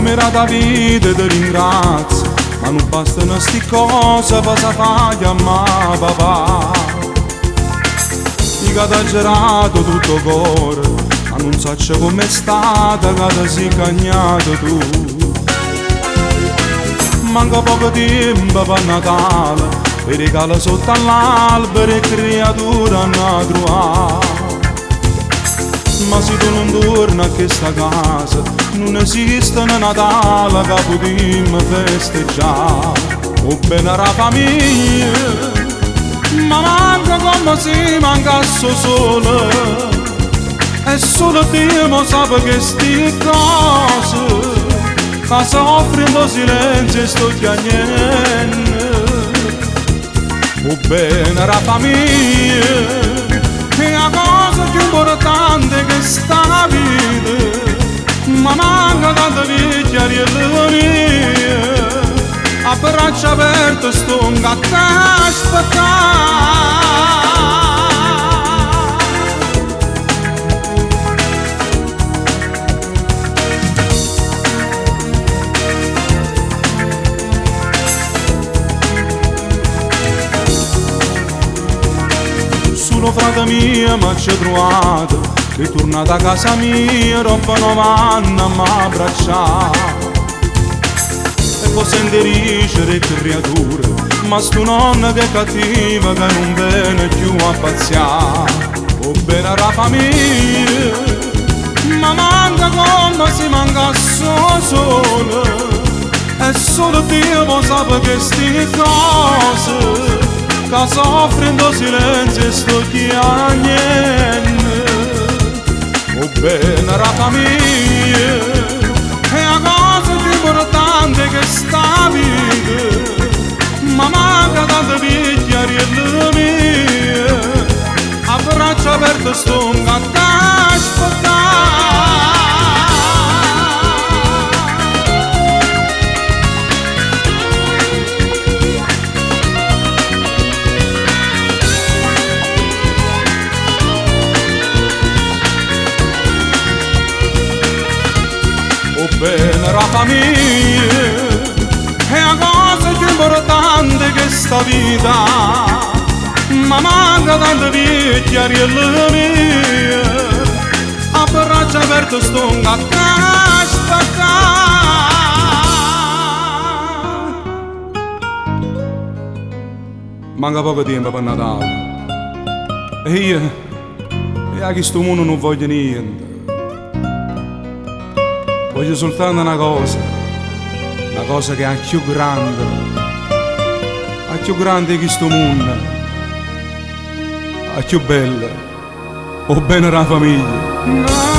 mirata vita ti ringrazio, ma non bastano sti cose per sapere a ma papà. Che t'ha girato tutto cuore, ma non so com'è stata che ti sei cagnato tu. Manca poco tempo per Natale, e regala sotto all'albero e creatura a trovare. Ma se tu non torni a questa casa, non esiste un Natale che potremmo festeggiare. O bene la famiglia, ma manca come se mancasse solo, e solo Dio sa che sti cose, che soffrono in silenzio e sto chiagnendo. O bene la famiglia, è la cosa più importante che sta vita, ma manca tanta vecchia e la mia. A braccia aperte sto un gatto a aspettare. Solo frate mia mi c'è trovato, che è tornato a casa mia, roba 90 mi ha abbracciato. Può sentire le creature, ma sto nonna che è cattiva, che non viene più a pazziare. O bene la famiglia, ma manca come si mancasse solo, e solo Dio sa che sti cose, che soffrono in silenzio e sto chiagnendo. O bene la famiglia, è la cosa più importante che sta vita, ma manca tanta vecchia e la mia. A braccia aperte sto un gatto a aspettare. O bene la famiglia, è la cosa più importante che sta vita, ma manca tanta vecchia e la mia. A braccia aperte sto un gatto a aspettare. Manca poco tempo per Natale, e io a questo mondo non voglio niente. Voglio soltanto una cosa che è più grande di questo mondo, è più bella, o bene la famiglia.